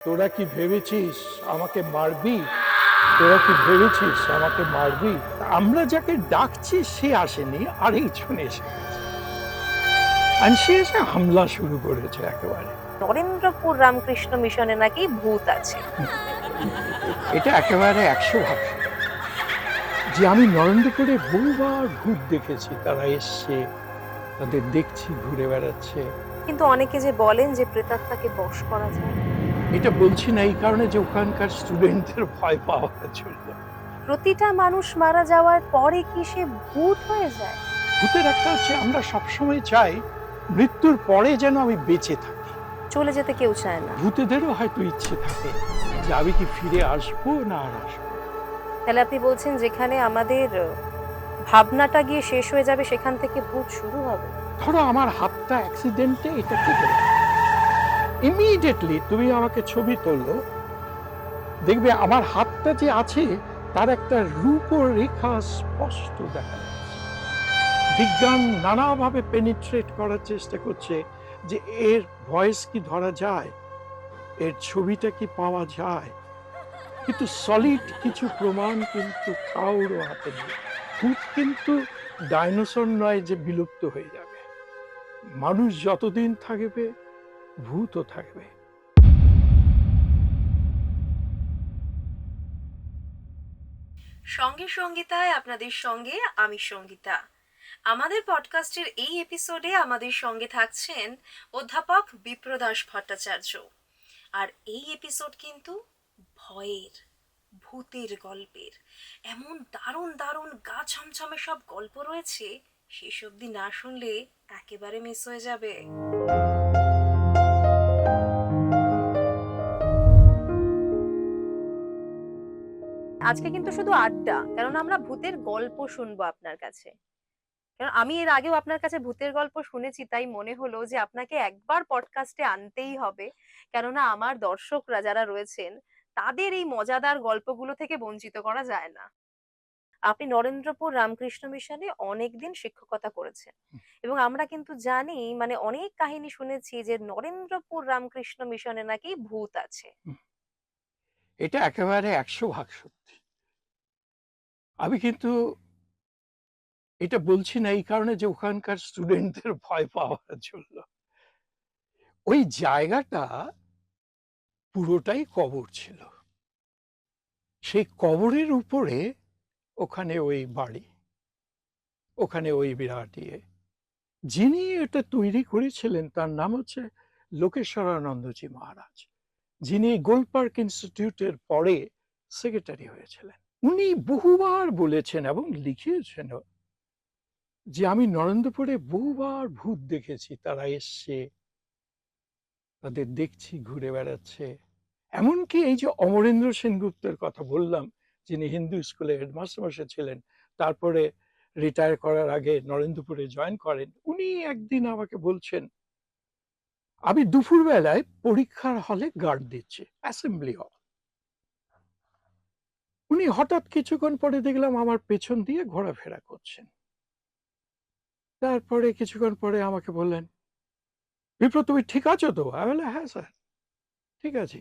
তোরা কি ভেবেছিস আমাকে মারবি? তোরা কি ভেবেছিস আমাকে মারবি? আমরা যাকে ডাকছি সে আসেনি, আরেকজন এসে গেছে। আর সে এসে হামলা শুরু করেছে একেবারে। নরেন্দ্রপুর রামকৃষ্ণ মিশনে নাকি ভূত আছে। এটা একেবারে 100 ভাগ সত্যি। যে আমি নরেন্দ্রপুরে বহুবার ভূত দেখেছি, তারা এসছে, তাদের দেখছি ঘুরে বেড়াচ্ছে। কিন্তু অনেকে যে বলেন যে প্রেতাত্মাকে বশ করা যায়। এটা বলছি না এই কারণে যে ওখানকার স্টুডেন্টদের ভয় পাওয়ার জন্য। প্রতিটা মানুষ মারা যাওয়ার পরে কি সে ভূত হয়ে যায়? ভূতের একটা হচ্ছে আমরা সবসময় চাই মৃত্যুর পরে যেন আমি বেঁচে থাকি। চলে যেতে কেউ চায় না। ভূতেদেরও হয়তো ইচ্ছে থাকে যে আমি কি ফিরে আসবো না আর আসবো। তাহলে আপনি বলছেন যেখানে আমাদের ভাবনাটা গিয়ে শেষ হয়ে যাবে সেখান থেকে ভূত শুরু হবে? ধরো আমার হাতটা অ্যাক্সিডেন্টে এটা কেটে গেল, ইমিডিয়েটলি তুমি আমাকে ছবি তুললো, দেখবে আমার হাতটা যে আছে তার একটা রূপরেখা স্পষ্ট দেখা যাচ্ছে। বিজ্ঞান নানাভাবে পেনিট্রেট করার চেষ্টা করছে যে এর ভয়েস কি ধরা যায়, এর ছবিটা কি পাওয়া যায়, কিন্তু সলিড কিছু প্রমাণ কিন্তু কারোর হাতে নেই। ভূত কিন্তু ডাইনোসর নয় যে বিলুপ্ত হয়ে যাবে। মানুষ যতদিন থাকবে ভূতও থাকবে। সঙ্গে সঙ্গীতায় আপনাদের সঙ্গে আমি সঙ্গীতা। আমাদের পডকাস্টের এই এপিসোডে আমাদের সঙ্গে থাকছেন অধ্যাপক বিপ্রদাস ভট্টাচার্য। আর এই এপিসোড কিন্তু ভয়ের, ভূতের গল্পের। এমন দারুণ দারুণ গা ছমছমে সব গল্প রয়েছে, শেষ অবধি না শুনলে একেবারে মিস হয়ে যাবে। আজকে কিন্তু শুধু আড্ডা, কারণ আমরা ভূতের গল্প শুনবো আপনার কাছে। কারণ আমি এর আগেও আপনার কাছে ভূতের গল্প শুনেছি, তাই মনে হলো যে আপনাকে একবার পডকাস্টে আনতেই হবে। কেননা আমার দর্শকরা যারা রয়েছেন তাদের এই মজাদার গল্পগুলো থেকে বঞ্চিত করা যায় না। আপনি নরেন্দ্রপুর রামকৃষ্ণ মিশনে অনেকদিন শিক্ষকতা করেছেন, এবং আমরা কিন্তু জানি, মানে অনেক কাহিনী শুনেছি যে নরেন্দ্রপুর রামকৃষ্ণ মিশনে নাকি ভূত আছে। এটা একেবারে 100 ভাগ সত্যি। আমি কিন্তু এটা বলছি না এই কারণে যে ওখানকার স্টুডেন্টদের ভয় পাওয়ার জন্য। ওই জায়গাটা পুরোটাই কবর ছিল, সেই কবরের উপরে ওখানে ওই বাড়ি, ওখানে ওই বিরাট ইয়ে। যিনি এটা তৈরি করেছিলেন তার নাম হচ্ছে লোকেশ্বরানন্দজি মহারাজ, যিনি গোলপার্ক ইনস্টিটিউটের পরে সেক্রেটারি হয়েছিলেন। উনি বহুবার বলেছেন এবং লিখিয়েছেন যে আমি নরেন্দ্রপুরে বহুবার ভূত দেখেছি, তারা এসছে, তাদের দেখছি ঘুরে বেড়াচ্ছে। এমনকি এই যে অমরেন্দ্র সেনগুপ্তের কথা বললাম, যিনি হিন্দু স্কুলে হেডমাস্টার ছিলেন, তারপরে রিটায়ার করার আগে নরেন্দ্রপুরে জয়েন করেন, উনি একদিন আমাকে বলছেন আমি দুপুর বেলায় পরীক্ষার হলে গার্ড দিচ্ছি, অ্যাসেম্বলি হল। উনি হঠাৎ কিছুক্ষণ পরে দেখলাম আমার পেছন দিয়ে ঘোরাফেরা করছেন। তারপরে কিছুক্ষণ পরে আমাকে বললেন, বিপ্র তুমি ঠিক আছো তো? আমি বললাম হ্যাঁ স্যার ঠিক আছে।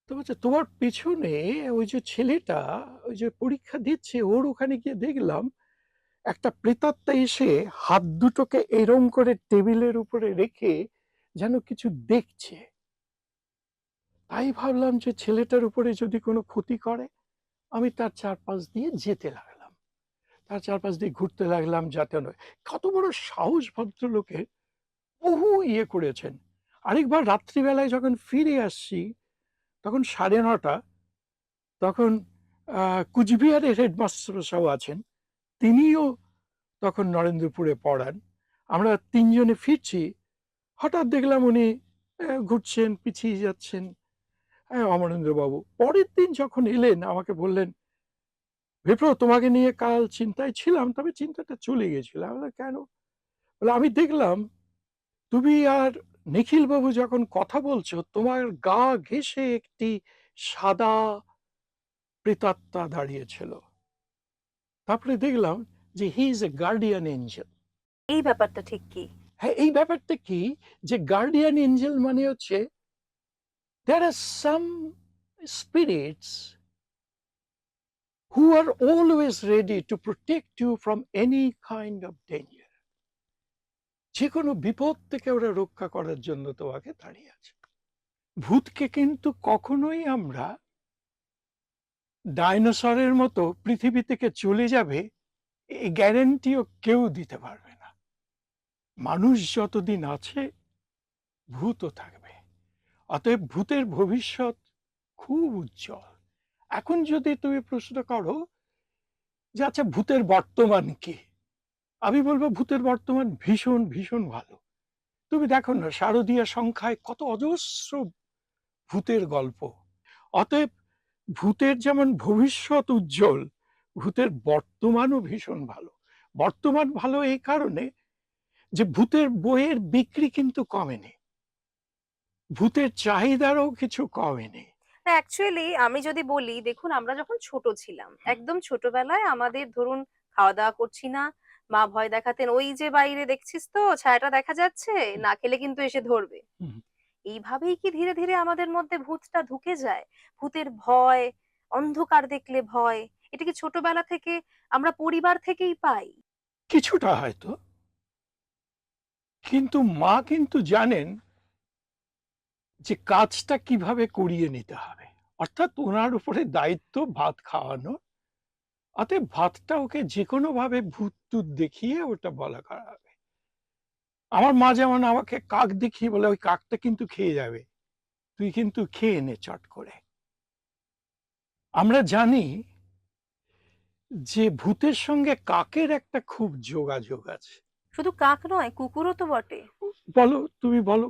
তো বলছে তোমার পেছনে ওই যে ছেলেটা ওই যে পরীক্ষা দিচ্ছে, ওর ওখানে গিয়ে দেখলাম একটা প্রেতাত্মা এসে হাত দুটোকে এরম করে টেবিলের উপরে রেখে যেন কিছু দেখছে। তাই ভাবলাম যে ছেলেটার উপরে যদি কোনো ক্ষতি করে, আমি তার চারপাশ দিয়ে যেতে লাগলাম, তার চারপাশ দিয়ে ঘুরতে লাগলাম যাতে নয়। কত বড় সাহস ভদ্রলোকের! বহু ইয়ে করেছেন। আরেকবার রাত্রিবেলায় যখন ফিরে আসছি তখন 9:30, তখন কুচবিহারের হেডমাস্টার সাহেব আছেন, তিনিও তখন নরেন্দ্রপুরে পড়ান। আমরা তিনজনে ফিরছি, হঠাৎ দেখলাম উনি ঘুরছেন, পিছিয়ে যাচ্ছেন। হ্যাঁ অমরেন্দ্রবাবু পরের দিন যখন এলেন আমাকে বললেন, বিপ্র তোমাকে নিয়ে কাল চিন্তায় ছিলাম, তবে চিন্তাটা চলে গেছিল। আমি বললাম কেন? বলে আমি দেখলাম তুমি আর নিখিল বাবু যখন কথা বলছো তোমার গা ঘেঁষে একটি সাদা প্রেতাত্মা দাঁড়িয়েছিল। তারপরে দেখলাম যে he is a guardian Angel. এই ব্যাপারটা ঠিক কি? হ্যাঁ এই ব্যাপারটা কি, যে গার্ডিয়ান এঞ্জেল মানে হচ্ছে There are some spirits who are always ready to protect you from any kind of danger. যে কোনো বিপদ থেকে ওরা রক্ষা করার জন্য তোমাকে দাঁড়িয়ে আছে। ভূতকে কিন্তু কখনোই আমরা ডাইনোসরের মতো পৃথিবী থেকে চলে যাবে এই গ্যারান্টিও কেউ দিতে পারবে না। মানুষ যতদিন আছে ভূতও থাকবে। অতএব ভূতের ভবিষ্যৎ খুব উজ্জ্বল। এখন যদি তুমি প্রশ্ন করো যে আচ্ছা ভূতের বর্তমান কি, আমি বলবো ভূতের বর্তমান ভীষণ ভীষণ ভালো। তুমি দেখো না শারদীয়া সংখ্যায় কত অজস্র ভূতের গল্প। অতএব ভূতের যেমন ভবিষ্যৎ উজ্জ্বল, ভূতের বর্তমানও ভীষণ ভালো। বর্তমান ভালো এই কারণে যে ভূতের বইয়ের বিক্রি কিন্তু কমেনি, ভূতের চাহিদারও কিছু কমেনি। অ্যাকচুয়ালি আমি যদি বলি, দেখুন আমরা যখন ছোট ছিলাম, একদম ছোটবেলায় আমাদের ধরুন খাওয়া দাওয়া করছি না, মা ভয় দেখাতেন, ওই যে বাইরে দেখছিস তো ছায়াটা দেখা যাচ্ছে, না খেলে কিন্তু এসে ধরবে। হুম। এইভাবেই কি ধীরে ধীরে আমাদের মধ্যে ভূতটা ঢুকে যায়? ভূতের ভয়, অন্ধকার দেখলে ভয়, এটা কি ছোটবেলা থেকে আমরা পরিবার থেকেই পাই? কিছুটা হয়তো, কিন্তু মা কিন্তু জানেন যে কাজটা কিভাবে করিয়ে নিতে হবে। অর্থাৎ ওনার উপরে দায়িত্ব ভাত খাওয়ানো। অতএব ভাতটা ওকে যে কোনো ভাবে ভূত টুত দেখিয়ে ওটা বলা করা হবে। আমার মা যেমন আমাকে কাক দেখিয়ে বলে ওই কাকটা কিন্তু খেয়ে যাবে, তুই কিন্তু খেয়ে নে চট করে। আমরা জানি যে ভূতের সঙ্গে কাকের একটা খুব যোগাযোগ আছে। শুধু কাক নয়, কুকুরও তো বটে। বলো, তুমি বলো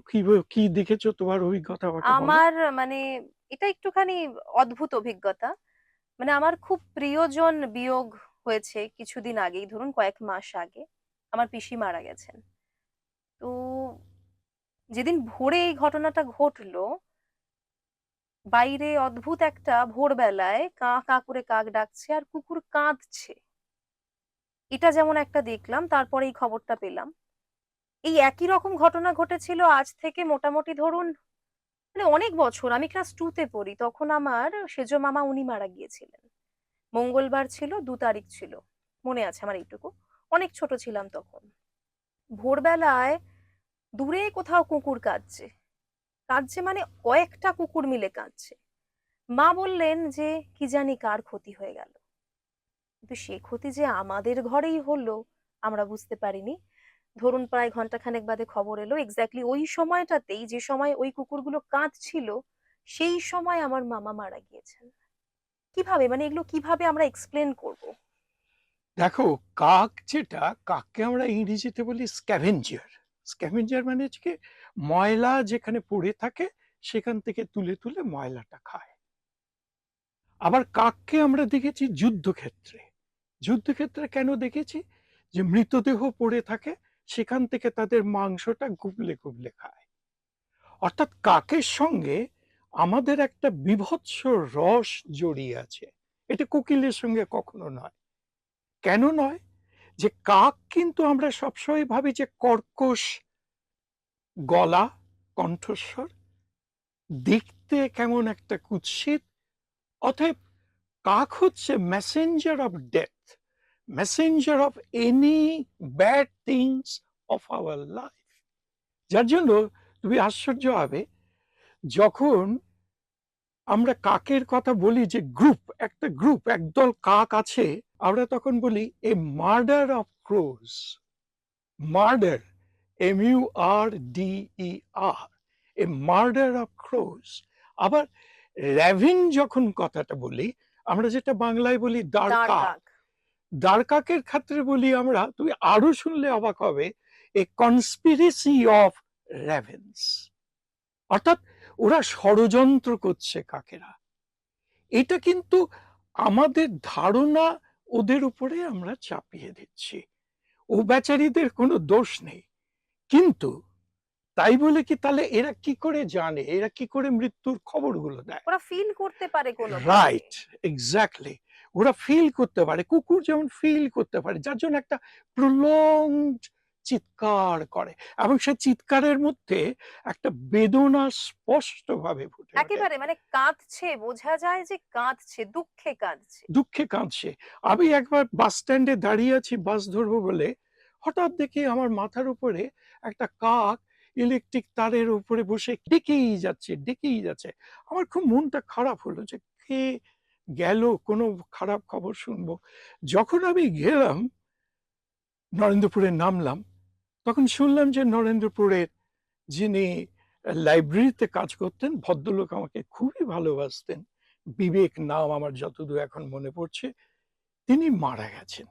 কি দেখেছো, তোমার অভিজ্ঞতা আমাকে বলো। আমার মানে এটা একটুখানি অদ্ভুত অভিজ্ঞতা। মানে আমার খুব প্রিয়জন বিয়োগ হয়েছে কিছুদিন আগেই, ধরুন কয়েক মাস আগে আমার পিসি মারা গেছেন। তো যেদিন ভোরে এই ঘটনাটা ঘটলো, বাইরে অদ্ভুত একটা ভোরবেলায় কা কা করে কাক ডাকছে আর কুকুর কাঁদছে, এটা যেমন একটা দেখলাম, তারপরে এই খবরটা পেলাম। এই একই রকম ঘটনা ঘটেছিল আজ থেকে মোটামুটি ধরুন মানে অনেক বছর, আমি ক্লাস 2 তে পড়ি তখন। আমার সেজো মামা উনি মারা গিয়েছিলেন, মঙ্গলবার ছিল, 2 তারিখ ছিল, মনে আছে আমার এইটুকু। অনেক ছোট ছিলাম তখন। ভোরবেলায় দূরে কোথাও কুকুর কাঁদছে, কাঁদছে মানে কয়েকটা কুকুর মিলে কাঁদছে। মা বললেন যে কি জানি কার ক্ষতি হয়ে গেল, কিন্তু সে ক্ষতি যে আমাদের ঘরেই হলো আমরা বুঝতে পারিনি। ধরুন প্রায় ঘন্টাখানেক বাদে খবর এলো, এক্স্যাক্টলি ওই সময়টাতেই যে সময় ওই কুকুরগুলো কাঁদছিল, সেই সময় আমার মামা মারা গিয়েছেন। কিভাবে, মানে এগুলো কিভাবে আমরা এক্সপ্লেন করব? দেখো, কাক যেটা, কাককে আমরা ইংরেজিতে বলি স্ক্যাভেঞ্জার। স্ক্যাভেঞ্জার মানে হচ্ছে কি, ময়লা যেখানে পড়ে থাকে সেখান থেকে তুলে তুলে ময়লাটা খায়। আবার কাককে আমরা দেখেছি যুদ্ধক্ষেত্রে। যুদ্ধক্ষেত্রে কেন দেখেছি? যে মৃতদেহ পড়ে থাকে, সেখান থেকে তাদের মাংসটা গুবলে গুবলে খায়। অর্থাৎ কাকের সঙ্গে আমাদের একটা বীভৎস রস জড়িয়ে আছে। এটা কোকিলের সঙ্গে কখনো নয়। কেন নয়? যে কাক কিন্তু আমরা সবসময় ভাবি যে কর্কশ গলা, কণ্ঠস্বর, দেখতে কেমন একটা কুৎসিত। অতএব কাক হচ্ছে Messenger of death, Messenger of any bad things of our life. যার জন্য তুমি আশ্চর্য হবে, যখন আমরা কাকের কথা বলি যে গ্রুপ, একটা গ্রুপ, একদল কাক আছে, আমরা তখন বলি a murder of crows. Murder, MURDER, a murder of crows. আবার র্যাভিন যখন কথাটা বলি, আমরা যেটা বাংলায় বলি দাঁড় দাঁড়কাক, কাক। দাঁড়কাকের ক্ষেত্রে বলি আমরা, তুমি আরো শুনলে অবাক হবে, এ কনস্পিরেসি অফ র্যাভেন্স। অর্থাৎ ওরা ষড়যন্ত্র করছে কাকেরা। এটা কিন্তু আমাদের ধারণা ওদের উপরে আমরা চাপিয়ে দিচ্ছি। ও বেচারীদের কোনো দোষ নেই, কিন্তু তাই বলে কি তাহলে এরা কি করে জানে, এরা কি করে মৃত্যুর খবরগুলো দেয়? ওরা ফিল করতে পারে কোনোভাবে। Right, exactly. ওরা ফিল করতে পারে, কুকুর যেমন ফিল করতে পারে, যার জন্য একটা প্রলংড চিৎকার করে, এবং সে চিৎকারের মধ্যে একটা বেদনা স্পষ্টভাবে ফুটে ওঠে। একেবারে মানে কাঁদছে, বোঝা যায় যে কাঁদছে, দুঃখে কাঁদছে। দুঃখে কাঁদছে। আমি একবার বাস স্ট্যান্ডে দাঁড়িয়ে আছি বাস ধরবো বলে, হঠাৎ দেখি আমার মাথার উপরে একটা কাক ইলেকট্রিক তারের উপরে বসে ডেকেই যাচ্ছে, ডেকেই যাচ্ছে। আমার খুব মনটা খারাপ হলো যে কে গেল, কোনো খারাপ খবর শুনবো। যখন আমি গেলাম, নরেন্দ্রপুরে নামলাম, তখন শুনলাম যে নরেন্দ্রপুরের যিনি লাইব্রেরিতে কাজ করতেন, ভদ্রলোক আমাকে খুবই ভালোবাসতেন। বিবেক নাম আমার যতদূর এখন মনে পড়ছে। তিনি মারা গেছেন,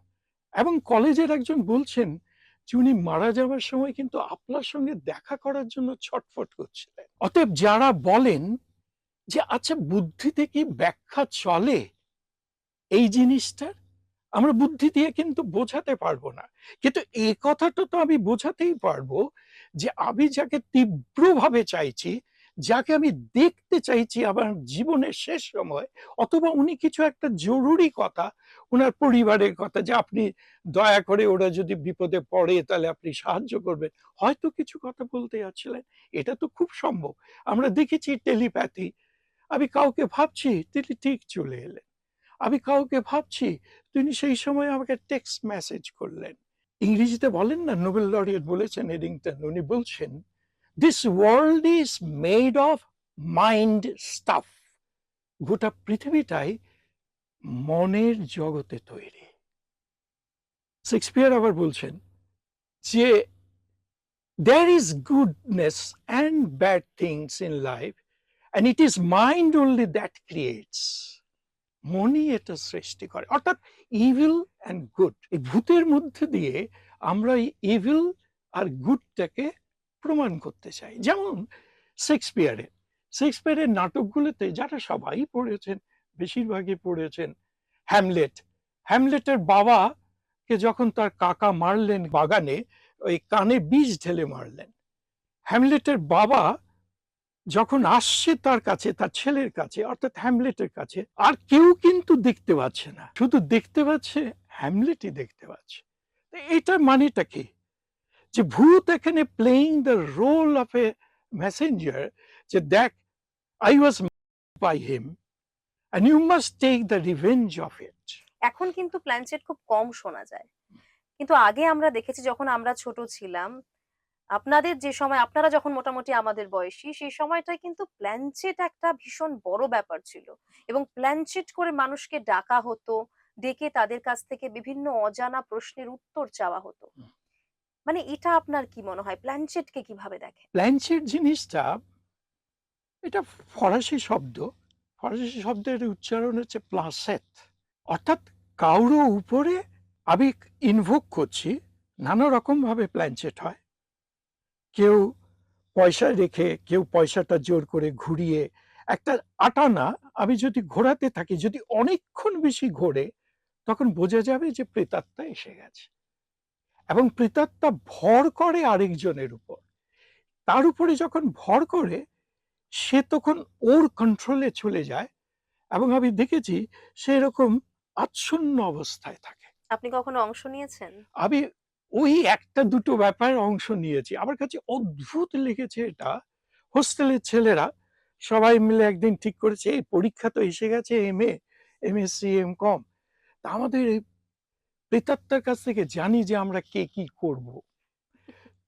এবং কলেজের একজন বলছেন যে উনি মারা যাওয়ার সময় কিন্তু আপনার সঙ্গে দেখা করার জন্য ছটফট করছিলেন। অতএব যারা বলেন যে আচ্ছা বুদ্ধিতে কি ব্যাখ্যা চলে এই জিনিসটার, আমরা বুদ্ধি দিয়ে কিন্তু বোঝাতে পারবো না, কিন্তু এই কথাটা তো আমি বোঝাতেই পারবো যে আমি যাকে তীব্রভাবে চাইছি, যাকে আমি দেখতে চাইছি আমার জীবনের শেষ সময়, অথবা উনি কিছু একটা জরুরি কথা, ওনার পরিবারের কথা, যে আপনি দয়া করে ওরা যদি বিপদে পড়ে তাহলে আপনি সাহায্য করবেন, হয়তো কিছু কথা বলতে যাচ্ছিলেন। এটা তো খুব সম্ভব। আমরা দেখেছি টেলিপ্যাথি। আমি কাউকে ভাবছি, তিনি ঠিক চলে এলেন। আমি কাউকে ভাবছি, তিনি সেই সময় আমাকে টেক্সট মেসেজ করলেন। ইংরেজিতে বলেন না, নোবেল লরিয়েট বলেছেন এডিংটন, উনি বলছেন this world is made of mind staff. গোটা পৃথিবীটাই মনের জগতে তৈরি। শেক্সপিয়ার আবার বলছেন যে there is goodness and bad things in life and it is mind only that creates. মনই এটা সৃষ্টি করে, অর্থাৎ ইভিল অ্যান্ড গুড। এই ভূতের মধ্যে দিয়ে আমরা এই ইভিল আর গুডটাকে প্রমাণ করতে চাই। যেমন শেক্সপিয়ারের নাটকগুলোতে, যারা সবাই পড়েছেন, বেশিরভাগই পড়েছেন, হ্যামলেট। হ্যামলেটের বাবাকে যখন তার কাকা মারলেন বাগানে, ওই কানে বিষ ঢেলে মারলেন। হ্যামলেটের বাবা যখন আসছে তার কাছে, তার ছেলের কাছে, অর্থাৎ হ্যামলেটের কাছে, আর কেউ কিন্তু দেখতে পাচ্ছে না, শুধু দেখতে পাচ্ছে হ্যামলেটই দেখতে পাচ্ছে। এটা মানেটা কি? যে ভূত এখানে playing the role of a messenger, যে দেখ, I was by him and you must take the revenge of it. এখন কিন্তু প্ল্যানচেট খুব কম শোনা যায়, কিন্তু আগে আমরা দেখেছি যখন আমরা ছোট ছিলাম, আপনাদের যে সময়, আপনারা যখন মোটামুটি আমাদের বয়সী, সেই সময়টায় কিন্তু প্ল্যানচেট একটা ভীষণ বড় ব্যাপার ছিল, এবং প্ল্যানচেট করে মানুষকে ডাকা হতো, ডেকে তাদের কাছ থেকে বিভিন্ন অজানা প্রশ্নের উত্তর চাওয়া হতো। মানে এটা আপনার কি মনে হয়, প্ল্যানচেটকে কিভাবে দেখেন? প্ল্যানচেট জিনিসটা, এটা ফরাসি শব্দ। ফরাসি শব্দের উচ্চারণ হচ্ছে প্লাসেট, অর্থাৎ কারো উপরে আমি ইনভোক করছি। নানা রকম ভাবে প্ল্যানচেট হয়। কেউ পয়সা রেখে, কেউ পয়সাটা জোর করে ঘুরিয়ে, একটা আটানা আমি যদি ঘোরাতে থাকি, যদি অনেকক্ষণ বেশি ঘোরে, তখন বোঝা যাবে যে প্রেতাত্মা এসে গেছে, এবং প্রেতাত্মা ভর করে আরেকজনের উপর। তার উপরে যখন ভর করে, সে তখন ওর কন্ট্রোলে চলে যায়, এবং আমি দেখেছি সে এরকম আচ্ছন্ন অবস্থায় থাকে। আপনি কখনো অংশ নিয়েছেন? আমি ওই একটা দুটো ব্যাপারে অংশ নিয়েছি। আমার কাছে অদ্ভুত লেগেছে এটা। হোস্টেলের ছেলেরা সবাই মিলে একদিন ঠিক করেছে, এই পরীক্ষা তো এসে গেছে, এমএ, এমএসসি, এমকম, তা আমাদের এই প্রেতাত্মার কাছ থেকে জানি যে আমরা কে কি করব।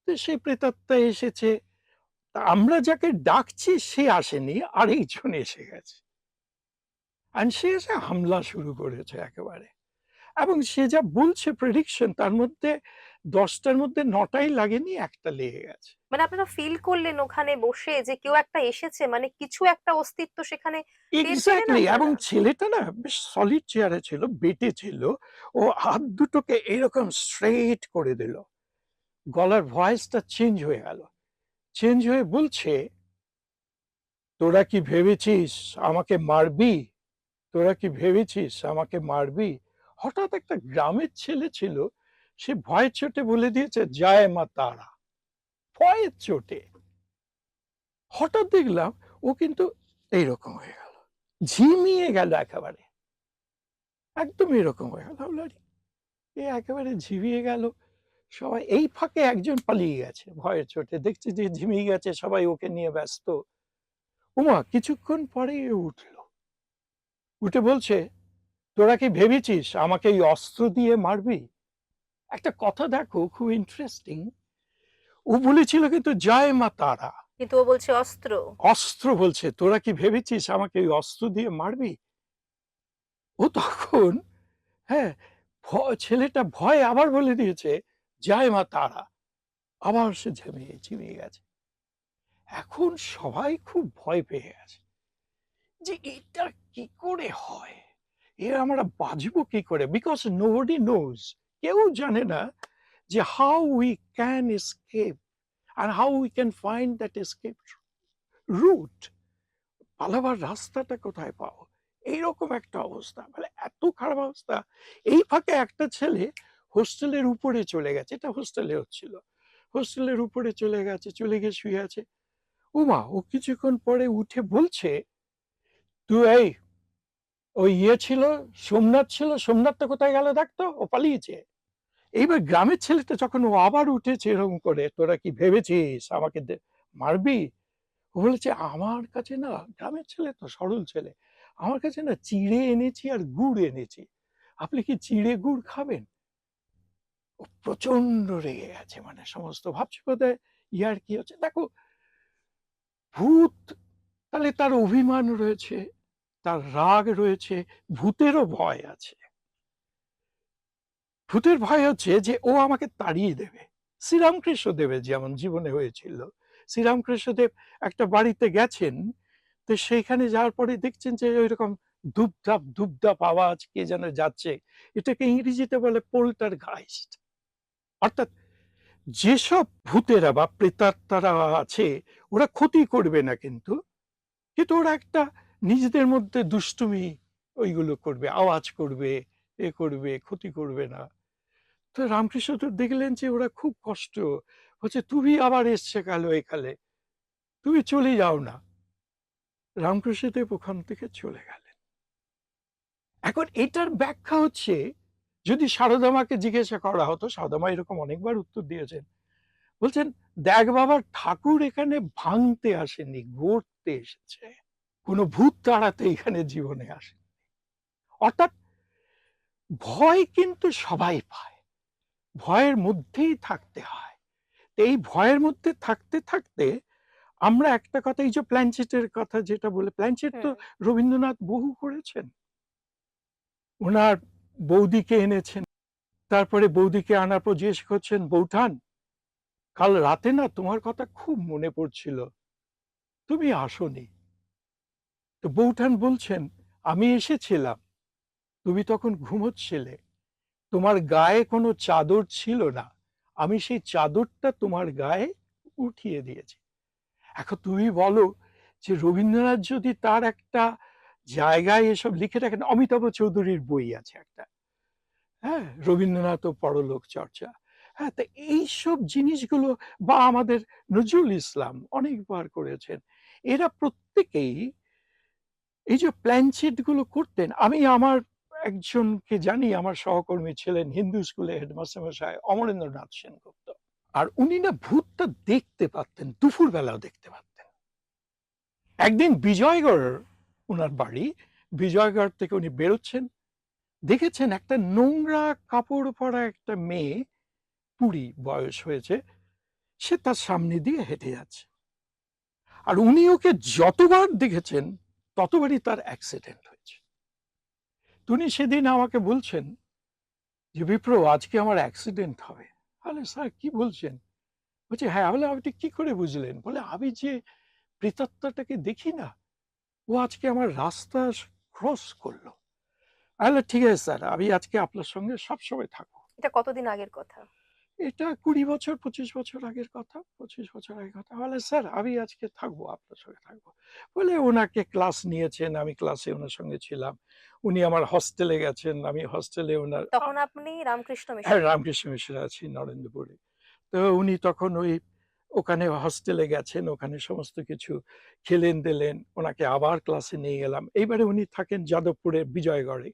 তো সেই প্রেতাত্মা এসেছে, তা আমরা যাকে ডাকছি সে আসেনি, আরেকজন এসে গেছে, আর সে এসে হামলা শুরু করেছে একেবারে। এবং সে যা বলছে প্রেডিকশন, তার মধ্যে 10টার মধ্যে 9টাই লাগেনি, একটা লেগে গেছে। মানে আপনারা ফিল করলেন ওখানে বসে যে কেউ একটা এসেছে, মানে কিছু একটা অস্তিত্ব সেখানে টের পেলেন এক্স্যাক্টলি। এবং আপনারা? ছেলেটা না বেশ সলিড চেয়ারে ছিল, বেটে ছিল। ও হাত দুটোকে এরকম স্ট্রেট করে দিল, গলার ভয়েসটা চেঞ্জ হয়ে গেল, চেঞ্জ হয়ে বলছে, তোরা কি ভেবেছিস আমাকে মারবি? তোরা কি ভেবেছিস আমাকে মারবি? হঠাৎ একটা গ্রামের ছেলে ছিল, সে ভয়ের চোটে বলে দিয়েছে জয় মা তারা, ভয়ের চোটে। হঠাৎ দেখলাম ও কিন্তু এইরকম হয়ে গেল, ঝিমিয়ে গেল একেবারে, একদম এরকম হয়ে গেল। এ একেবারে ঝিমিয়ে গেল। সবাই এই ফাঁকে একজন পালিয়ে গেছে ভয়ের চোটে, দেখছে যে ঝিমিয়ে গেছে, সবাই ওকে নিয়ে ব্যস্ত। ওমা কিছুক্ষণ পরে উঠল, উঠে বলছে, তোরা কি ভেবেছিস আমাকে এই অস্ত্র দিয়ে মারবি? একটা কথা দেখো, খুব ইন্টারেস্টিং। ও বলেছিল কিন্তু জয় মা তারা, কিন্তু ও বলছে অস্ত্র। অস্ত্র বলছে, তোরা কি ভেবেছিস আমাকে এই অস্ত্র দিয়ে মারবি? ও তখন, হ্যাঁ, ছেলেটা ভয় আবার বলে দিয়েছে জয় মা তারা, আবার সে ঝিমিয়ে ঝিমিয়ে গেছে। এখন সবাই খুব ভয় পেয়ে গেছে যে এটা কি করে হয়, এ আমরা বাঁচবো কি করে, বিকজ নোবডি নোজ, কেউ জানে না যে how we can escape and how we can find that escape route, পালাবার রাস্তাটা কোথায় পাবো, এইরকম একটা অবস্থা, মানে এত খারাপ অবস্থা। এই ফাঁকে একটা ছেলে হোস্টেলের উপরে চলে গেছে, এটা হোস্টেলে হচ্ছিল, হোস্টেলের উপরে চলে গেছে, চলে গিয়ে শুয়ে আছে। উমা ও কিছুক্ষণ পরে উঠে বলছে, তুই এই ওই ইয়ে ছিল, সোমনাথ ছিল, সোমনাথটা কোথায় গেল দেখতো, ও পালিয়েছে। এইবার গ্রামের ছেলেটা যখন ও আবার উঠেছে এরকম করে, তোরা কি ভেবেছিস আমাকে মারবি? ও বলেছে, আমার কাছে না, গ্রামের ছেলে তো, সরল ছেলে, আমার কাছে না চিড়ে এনেছি আর গুড় এনেছি, আপনি কি চিড়ে গুড় খাবেন? ও প্রচন্ড রেগে গেছে, মানে সমস্ত ভাবছে বোধহয় ইয়ার কি হচ্ছে। দেখো, ভূত, তাহলে তার অভিমান রয়েছে, তার রাগ রয়েছে, ভূতেরও ভয় আছে। ভূতের ভয় হচ্ছে যে ও আমাকে তাড়িয়ে দেবে। শ্রীরামকৃষ্ণদেবের যেমন জীবনে হয়েছিল, শ্রীরামকৃষ্ণদেব একটা বাড়িতে গেছেন, তো সেইখানে যাওয়ার পরে দেখছেন যে ওইরকম ধূপধাপ ধূপধাপ আওয়াজ, কে যেন যাচ্ছে, এটাকে ইংরেজিতে বলে পোল্টার গাইস্ট। অর্থাৎ যেসব ভূতেরা বা প্রেতাত্মারা আছে, ওরা ক্ষতি করবে না, কিন্তু কিন্তু ওরা একটা নিজেদের মধ্যে দুষ্টুমি ওইগুলো করবে, আওয়াজ করবে, এ করবে, ক্ষতি করবে না। তো রামকৃষ্ণ তো দেখলেন যে ওরা খুব কষ্ট হচ্ছে, তুমি আবার এসছে কালো এখানে, তুমি চলে যাও না। রামকৃষ্ণদেব ওখান থেকে চলে গেলেন। এখন এটার ব্যাখ্যা হচ্ছে, যদি সারদা মাকে জিজ্ঞাসা করা হতো, সারদা মা এরকম অনেকবার উত্তর দিয়েছেন, বলছেন, দেখ বাবা, ঠাকুর এখানে ভাঙতে আসেনি, গড়তে এসেছে, কোনো ভূত তাড়াতে এখানে জীবনে আসে। অর্থাৎ ভয় কিন্তু সবাই পায়, ভয়ের মধ্যেই থাকতে হয়। এই ভয়ের মধ্যে থাকতে থাকতে আমরা একটা কথা, এই যে প্ল্যানচেটের কথা যেটা বলে, প্ল্যানচেট তো রবীন্দ্রনাথ বহু করেছেন। ওনার বৌদিকে এনেছেন, তারপরে বৌদিকে আনার পর জিজ্ঞেস করছেন, বৌঠান, কাল রাতে না তোমার কথা খুব মনে পড়ছিল, তুমি আসোনি। তো বৌঠান বলছেন, আমি এসেছিলাম, তুমি তখন ঘুমোচ্ছিলে, তোমার গায়ে কোনো চাদর ছিল না, আমি সেই চাদরটা তোমার গায়ে উঠিয়ে দিয়েছি। এখন তুমি বলো যে রবীন্দ্রনাথ যদি তার একটা জায়গায় এসব লিখে রাখেন, অমিতাভ চৌধুরীর বই আছে একটা, হ্যাঁ, রবীন্দ্রনাথ ও পরলোক চর্চা, হ্যাঁ, তো এইসব জিনিসগুলো, বা আমাদের নজরুল ইসলাম অনেকবার করেছেন, এরা প্রত্যেকেই এই যে প্ল্যানচিট গুলো করতেন। আমি আমার একজনকে জানি, আমার সহকর্মী ছিলেন, হিন্দু স্কুলে হেডমাস্টার মশাই অমরেন্দ্রনাথ সেনগুপ্ত, আর উনি না ভূতটা দেখতে পারতেন, দুপুর বেলাও দেখতে পারতেন। একদিন বিজয়গড় ওনার বাড়ি, বিজয়গড় থেকে উনি বেরোচ্ছেন, দেখেছেন একটা নোংরা কাপড় পরা একটা মেয়ে, 20 বয়স হয়েছে, সে তার সামনে দিয়ে হেঁটে যাচ্ছে, আর উনি ওকে যতবার দেখেছেন ততবারই তার অ্যাক্সিডেন্ট হয়েছে। উনি সেদিন আমাকে বলছেন যে, বিপ্র, আজকে আমার অ্যাক্সিডেন্ট হবে। আরে স্যার, কি বলছেন? বলছে, হ্যাঁ। বলে, আপনি কি করে বুঝলেন? বলে, আমি যে প্রেতাত্মাটাকে দেখি না, ও আজকে আমার রাস্তা ক্রস করলো। তাহলে ঠিক আছে স্যার, আমি আজকে আপনার সঙ্গে সবসময় থাকবো। এটা কতদিন আগের কথা? এটা 20 বছর 25 বছর আগের কথা, 25 বছর আগের কথা। বলে, স্যার আমি আজকে থাকবো, আপনার সঙ্গে থাকবো। বলে ওনাকে ক্লাস নিয়েছেন, আমি ক্লাসে ওনার সঙ্গে ছিলাম, উনি আমার হস্টেলে গেছেন, আমি হস্টেলে ওনার। তখন আপনি রামকৃষ্ণ হ্যাঁ, মিশনে? রামকৃষ্ণ মিশনে আছি নরেন্দ্রপুরে। তো উনি তখন ওই ওখানে হস্টেলে গেছেন, ওখানে সমস্ত কিছু খেলেন দিলেন, ওনাকে আবার ক্লাসে নিয়ে গেলাম। এইবারে উনি থাকেন যাদবপুরের বিজয়গড়ে,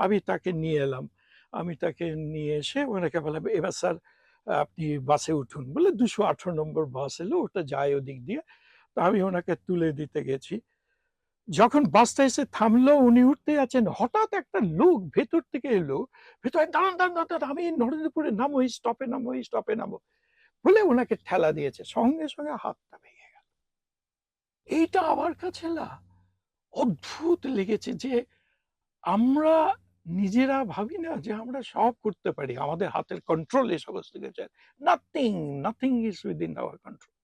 আমি তাকে নিয়ে এলাম। আমি তাকে নিয়ে এসে ওনাকে বললাম, এবার স্যার আপনি বাসে উঠুন, বলে 218 নম্বর বাস এলো, ওটা যায় ওদিক দিয়ে। তো আমি ওনাকে তুলে দিতে গেছি। যখন বাসটা এসে থামলো, উনি উঠতে যাচ্ছেন, হঠাৎ একটা লোক ভেতর থেকে এলো, ভেতরে দাঁড়ান দাঁড়ান দাঁড়ান, আমি নরেন্দ্রপুরে নামো, এই স্টপে নামো, এই স্টপে নামো বলে ওনাকে ঠেলা দিয়েছে, সঙ্গে সঙ্গে হাতটা ভেঙে গেল। এইটা আমার কাছে না অদ্ভুত লেগেছে যে আমরা নিজেরা ভাবি না যে আমরা সব করতে পারি, আমাদের হাতের কন্ট্রোল এই সমস্ত কিছু। Nothing, nothing is within our control.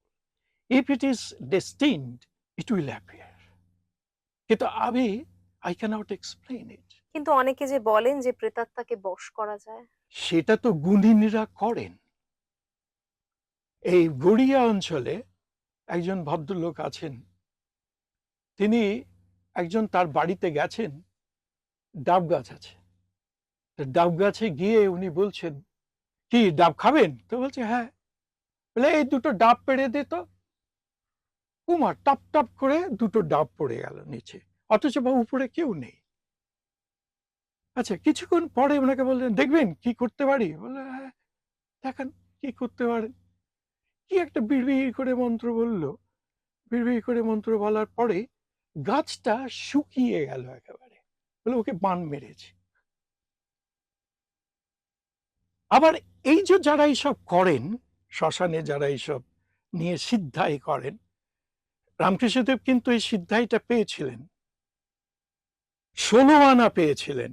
If it is destined, it will appear. কিন্তু আমি আই ক্যানট এক্সপ্লেইন ইট। কিন্তু অনেকে যে বলেন যে প্রেতাত্মাকে বশ করা যায়। সেটা তো গুণিনীরা করেন। এই গড়িয়া অঞ্চলে একজন ভদ্রলোক আছেন, তিনি একজন তার বাড়িতে গেছেন, ডাব গাছ আছে। তো ডাব গাছে গিয়ে উনি বলছেন, কি ডাব খাবেন? তো বলছে হ্যাঁ। বলে এই দুটো ডাব পেড়ে দে তো। কুমার টপ টপ করে দুটো ডাব পড়ে গেল নিচে, অথচ বা উপরে কেউ নেই। আচ্ছা, কিছুক্ষণ পরে ওনাকে বললেন, দেখবেন কি করতে পারি? বললেন হ্যাঁ দেখান কি করতে পারেন। কি একটা বিড়বিড় করে মন্ত্র বলল। বিড়বিড় করে মন্ত্র বলার পরে গাছটা শুকিয়ে গেল একেবারে। বলে ওকে বান মেরেছে। আবার এই যে যারা এইসব করেন, শ্মশানে যারা এইসব নিয়ে সিদ্ধাই করেন, রামকৃষ্ণদেব কিন্তু এই সিদ্ধাইটা পেয়েছিলেন, 16 আনা পেয়েছিলেন,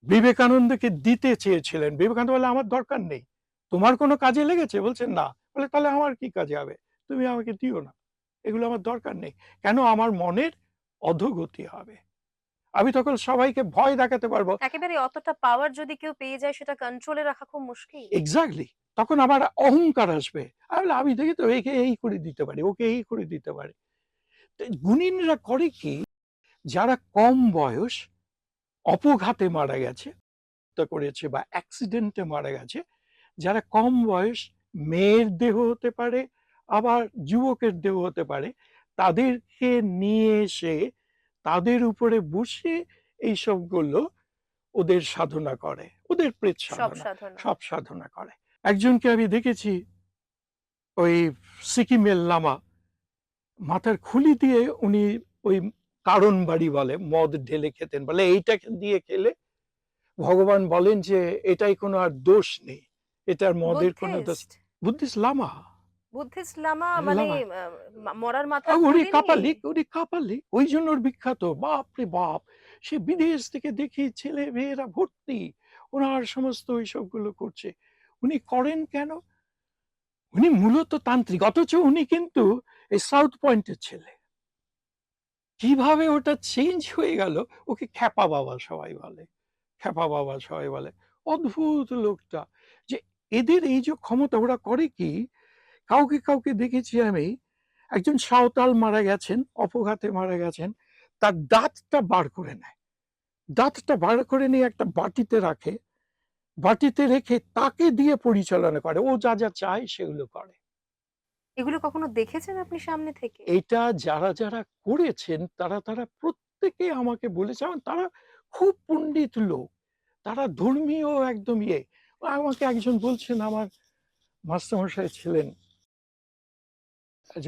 বিবেকানন্দকে দিতে চেয়েছিলেন। বিবেকানন্দ বলে আমার দরকার নেই, তোমার কোনো কাজে লেগেছে? বলছেন না। বলে তাহলে আমার কি কাজে হবে, তুমি আমাকে দিও না, এগুলো আমার দরকার নেই। কেন? আমার মনের অধোগতি হবে, আমি তখন সবাইকে ভয় দেখাতে পারবো। একেবারে অতটা পাওয়ার যদি কেউ পেয়ে যায় সেটা কন্ট্রোলে রাখা খুব মুশকিল। এক্স্যাক্টলি। তখন আমার অহংকার আসবে। আমি দেখি তো একে এই করে দিতে পারি, ওকে এই করে দিতে পারি। গুণিনরা করে কি, যারা কম বয়স অপঘাতে মারা গেছে, হত্যা করেছে বা অ্যাক্সিডেন্টে মারা গেছে, যারা কম বয়স, মেয়ের দেহ হতে পারে আবার যুবকের দেহ হতে পারে, তাদেরকে নিয়ে এসে তাদের উপরে বসে এইসবগুলো ওদের সাধনা করে, ওদের প্রেত সব সাধনা, সাধনা। সব সাধনা করে। একজনকে আমি দেখেছি, ওই সিকিমের লামা, মাথার খুলি দিয়ে উনি ওই কারণ বাড়ি বলে, মদ ঢেলে খেতেন, বলে এইটাকে দিয়ে খেলে ভগবান বলেন যে এটাই কোনো আর দোষ নেই, এটার মদের কোনো দোষ। Buddhist. Buddhist Lama, Buddhist Lama মানে লামা মরার মাথার উনি খুলি নিয়ে। কাপালিক, উনি কাপালিক, ওই জন্য ওর বিখ্যাত। বাপ রে বাপ, সে বিদেশ থেকে দেখি ছেলে মেয়েরা ভর্তি, ওনার সমস্ত ওই সবগুলো করছে। উনি করেন কেন? উনি মূলত তান্ত্রিক, অথচ উনি কিন্তু এই সাউথ পয়েন্টের ছেলে। কিভাবে ওটা চেঞ্জ হয়ে গেল? ওকে খ্যাপা বাবা সবাই বলে, খ্যাপা বাবা সবাই বলে। অদ্ভুত লোকটা, যে এদের এই যে ক্ষমতা, ওরা করে কি, কাউকে কাউকে দেখেছি আমি, একজন সাঁওতাল মারা গেছেন, অপঘাতে মারা গেছেন, তার দাঁতটা বার করে নেয়, দাঁতটা বার করে নিয়ে একটা বাটিতে রাখে, বাটিতে রেখে তাকে দিয়ে পরিচালনা করে, ও যা যা চায় সেগুলো করে। এগুলো কখনো দেখেছেন আপনি সামনে থেকে? এটা যারা যারা করেছেন তারা তারা প্রত্যেকে আমাকে বলেছে, এবং তারা খুব পণ্ডিত লোক, তারা ধর্মীয় একদম ইয়ে। আমাকে একজন বলছেন, আমার মাস্টারমশাই ছিলেন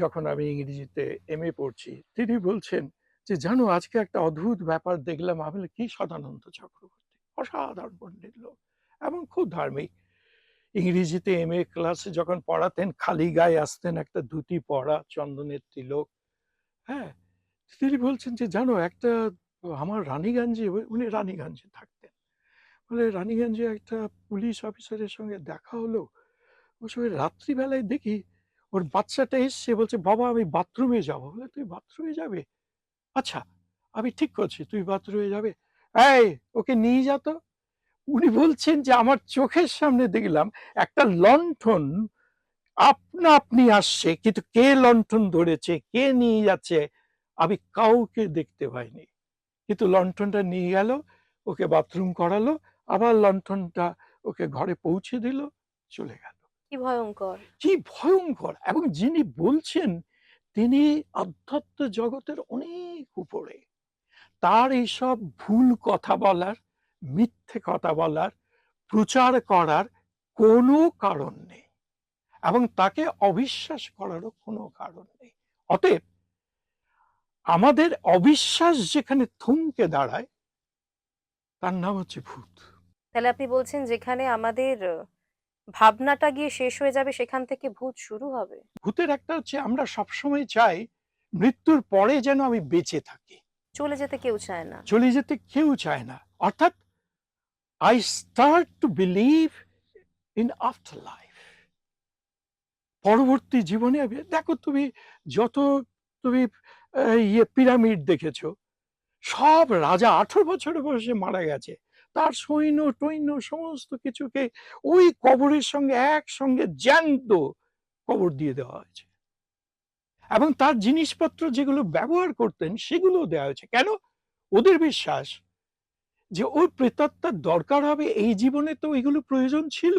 যখন আমি ইংরেজিতে এমএ পড়ছি, তিনি বলছেন যে জানো আজকে একটা অদ্ভুত ব্যাপার দেখলাম। আমি বলি, কি? সদানন্দ চক্রবর্তী, অসাধারণ পণ্ডিত লোক এবং খুব ধার্মিক। ইংরেজিতে এমএ ক্লাসে যখন পড়াতেন, খালি গায়ে আসতেন, একটা ধুতি পরা, চন্দনের তিলক। হ্যাঁ, তিনি বলছেন যে জানো একটা, আমার রানীগঞ্জে, উনি রানীগঞ্জে থাকতেন, বলে রানীগঞ্জে একটা পুলিশ অফিসারের সঙ্গে দেখা হলো। ওই সময় রাত্রিবেলায় দেখি ওর বাচ্চাটা এসছে, বলছে বাবা আমি বাথরুমে যাবো। বলে তুই বাথরুমে যাবে? আচ্ছা আমি ঠিক করছি, তুই বাথরুমে যাবে, এই ওকে নিয়ে যা তো। উনি বলছেন যে আমার চোখের সামনে দেখলাম একটা লণ্ঠন আপনা আপনি আসছে, কিন্তু কে লণ্ঠন ধরেছে, কে নিয়ে যাচ্ছে, আমি কাউকে দেখতে পাইনি। কিন্তু লণ্ঠনটা নিয়ে গেল, ওকে বাথরুম করালো, আবার লণ্ঠনটা ওকে ঘরে পৌঁছে দিল, চলে গেল। কি ভয়ঙ্কর! কি ভয়ঙ্কর! এবং যিনি বলছেন তিনি আধ্যাত্ম জগতের অনেক উপরে। তার এইসব ভুল কথা বলার, মিথ্যে কথা বলার, প্রচার করার কোনো কারণ নেই এবং তাকে অবিশ্বাস করারও কোনো কারণ নেই। অতএব আমাদের অবিশ্বাস যেখানে থমকে দাঁড়ায় তার নাম হচ্ছে ভূত। তাহলে আপনি বলছেন যেখানে আমাদের ভাবনাটা গিয়ে শেষ হয়ে যাবে সেখান থেকে ভূত শুরু হবে? ভূতের একটা হচ্ছে আমরা সবসময় চাই মৃত্যুর পরে যেন আমি বেঁচে থাকি, চলে যেতে কেউ চায় না। চলে যেতে কেউ চায় না। অর্থাৎ I start to believe in after life, পরবর্তী জীবনে। দেখো তুমি যত তুমি পিরামিড দেখেছো, সব রাজা 18 বছর বয়সে মারা গেছে, তার সৈন্য টৈন্য সমস্ত কিছুকে ওই কবরের সঙ্গে একসঙ্গে জ্যান্ত কবর দিয়ে দেওয়া হয়েছে এবং তার জিনিসপত্র যেগুলো ব্যবহার করতেন সেগুলো দেওয়া হয়েছে। কেন? ওদের বিশ্বাস যে ওই প্রেতাত্মার দরকার হবে, এই জীবনে তো এগুলো প্রয়োজন ছিল,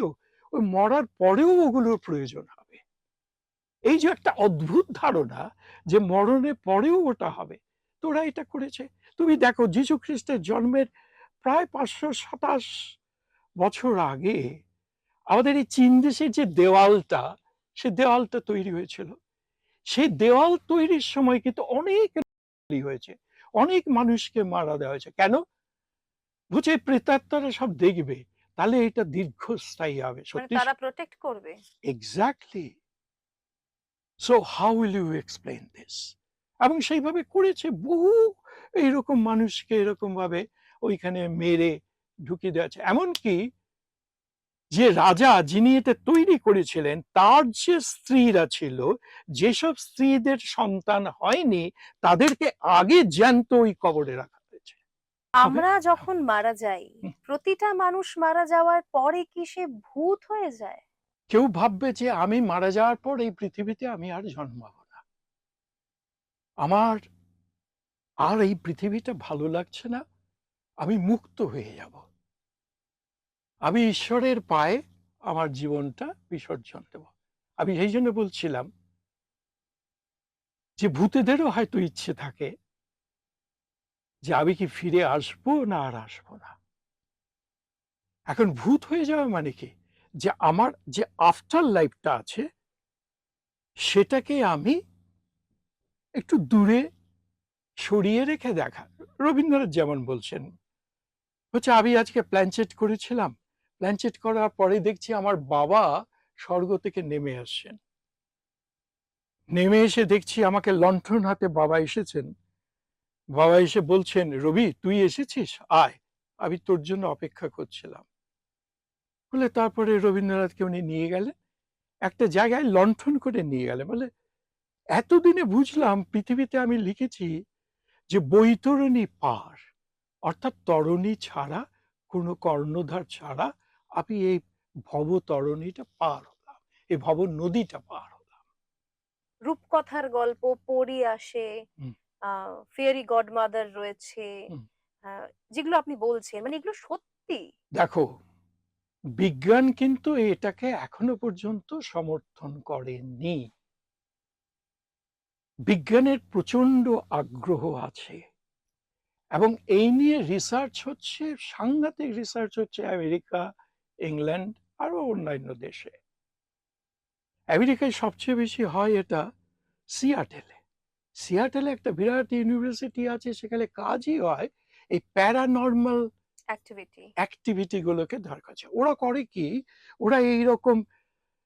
ওই মরার পরেও ওগুলোর প্রয়োজন হবে। এই যে একটা অদ্ভুত ধারণা যে মরণের পরেও ওটা হবে, তো ওরা এটা করেছে। তুমি দেখো যীশু খ্রিস্টের জন্মের প্রায় 527 বছর আগে আমাদের এই চীন দেশের যে দেওয়ালটা, সে দেওয়ালটা তৈরি হয়েছিল। সেই দেওয়াল তৈরির সময় কিন্তু অনেক হয়েছে, অনেক মানুষকে মারা দেওয়া হয়েছে। কেন? বুঝে প্রেতাত্মারা সব দেখবে, তাহলে এটা দীর্ঘস্থায়ী হবে। মানে সত্যি তারা প্রোটেক্ট করবে। Exactly. So how will you explain this? এবং সেইভাবে করেছে, বহু এইরকম মানুষকে এরকম ভাবে ওইখানে মেরে ঢুকিয়ে দেওয়া আছে। এমনকি যে রাজা যিনি এটা তৈরি করেছিলেন তার যে স্ত্রীরা ছিল, যেসব স্ত্রীদের সন্তান হয়নি তাদেরকে আগে জ্যান্ত ওই কবরে রাখা হয়েছে। আমরা যখন মারা যাই, হুম। প্রতিটা মানুষ মারা যাওয়ার পরে কি সে ভূত হয়ে যায়? কেউ ভাববে যে আমি মারা যাওয়ার পর এই পৃথিবীতে আমি আর জন্মাবো না, আমার আর এই পৃথিবীটা ভালো লাগছে না, আমি মুক্ত হয়ে যাব, আমি ঈশ্বরের পায়ে আমার জীবনটা বিসর্জন দেব। আমি এই জন্য বলছিলাম যে ভূতেদেরও হয়তো ইচ্ছে থাকে যে আমি কি ফিরে আসবো না আর আসবো না। এখন ভূত হয়ে যাওয়া মানে কি? যে আমার যে আফটার লাইফটা আছে সেটাকে আমি একটু দূরে সরিয়ে রেখে দেখা। রবীন্দ্রনাথ যেমন বলছেন হচ্ছে, আমি আজকে প্ল্যানচেট করেছিলাম, প্ল্যানচেট করার পরে দেখছি আমার বাবা স্বর্গ থেকে নেমে আসছেন, নেমে এসে দেখছি আমাকে লণ্ঠন হাতে বাবা এসেছেন, বাবা এসে বলছেন, রবি তুই এসেছিস, আয়, আমি তোর জন্য অপেক্ষা করছিলাম। বলে তারপরে রবীন্দ্রনাথকে উনি নিয়ে গেলেন একটা জায়গায়, লণ্ঠন করে নিয়ে গেলেন। বলে এতদিনে বুঝলাম পৃথিবীতে আমি লিখেছি যে বৈতরণী পার, অর্থাৎ তরণী ছাড়া, কোনো কর্ণধার ছাড়া আমি এই ভবতরণীটা পার হলাম, এই ভব নদীটা পার হলাম। রূপকথার গল্প, পরী আসে, হুম, ফেয়ারি গডমাদার রয়েছে, হুম। আহ, যেগুলো আপনি বলছেন মানে এগুলো সত্যি? দেখো, বিজ্ঞান কিন্তু এটাকে এখনো পর্যন্ত সমর্থন করেনি। বিজ্ঞানের প্রচন্ড আগ্রহ আছে এবং এই নিয়ে রিসার্চ হচ্ছে, সাংঘাতিক রিসার্চ হচ্ছে আমেরিকা, ইংল্যান্ড আরো অন্যান্য দেশে। আমেরিকায় সবচেয়ে বেশি হয় এটা সিয়াটেলে। সিয়াটেলে একটা বিরাট ইউনিভার্সিটি আছে, সেখানে কাজই হয় এই প্যারানর্মাল অ্যাক্টিভিটি। অ্যাক্টিভিটি গুলোকে ধর কাছে। ওরা করে কি, ওরা এইরকম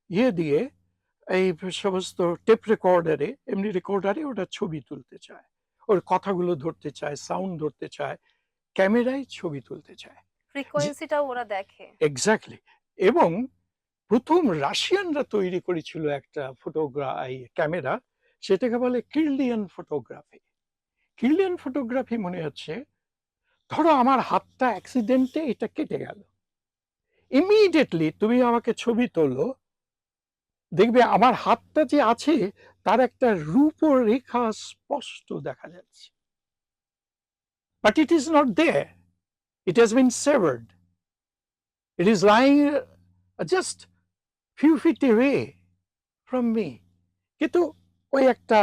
ইয়ে দিয়ে, এই সমস্ত টেপ রেকর্ডারে, এমনি রেকর্ডারে ওরা ছবি তুলতে চায়, ওর কথাগুলো ধরতে চায়, সাউন্ড ধরতে চায়, ক্যামেরায় ছবি তুলতে চায়। ফ্রিকোয়েন্সিটাও ওরা দেখে। এক্স্যাক্টলি। এবং প্রথম রাশিয়ানরা তৈরি করেছিল একটা ক্যামেরা, সেটাকে বলে কির্লিয়ান ফটোগ্রাফি। কির্লিয়ান ফটোগ্রাফি মনে হচ্ছে, ধরো আমার হাতটা অ্যাক্সিডেন্টে এটা কেটে গেল, ইমিডিয়েটলি তুমি আমাকে ছবি তোলো, দেখবে আমার হাতটা যে আছে তার একটা রূপরেখা স্পষ্ট দেখা যাচ্ছে। But it is not there, it has been severed, it is lying just few feet away from me. কিন্তু ওই একটা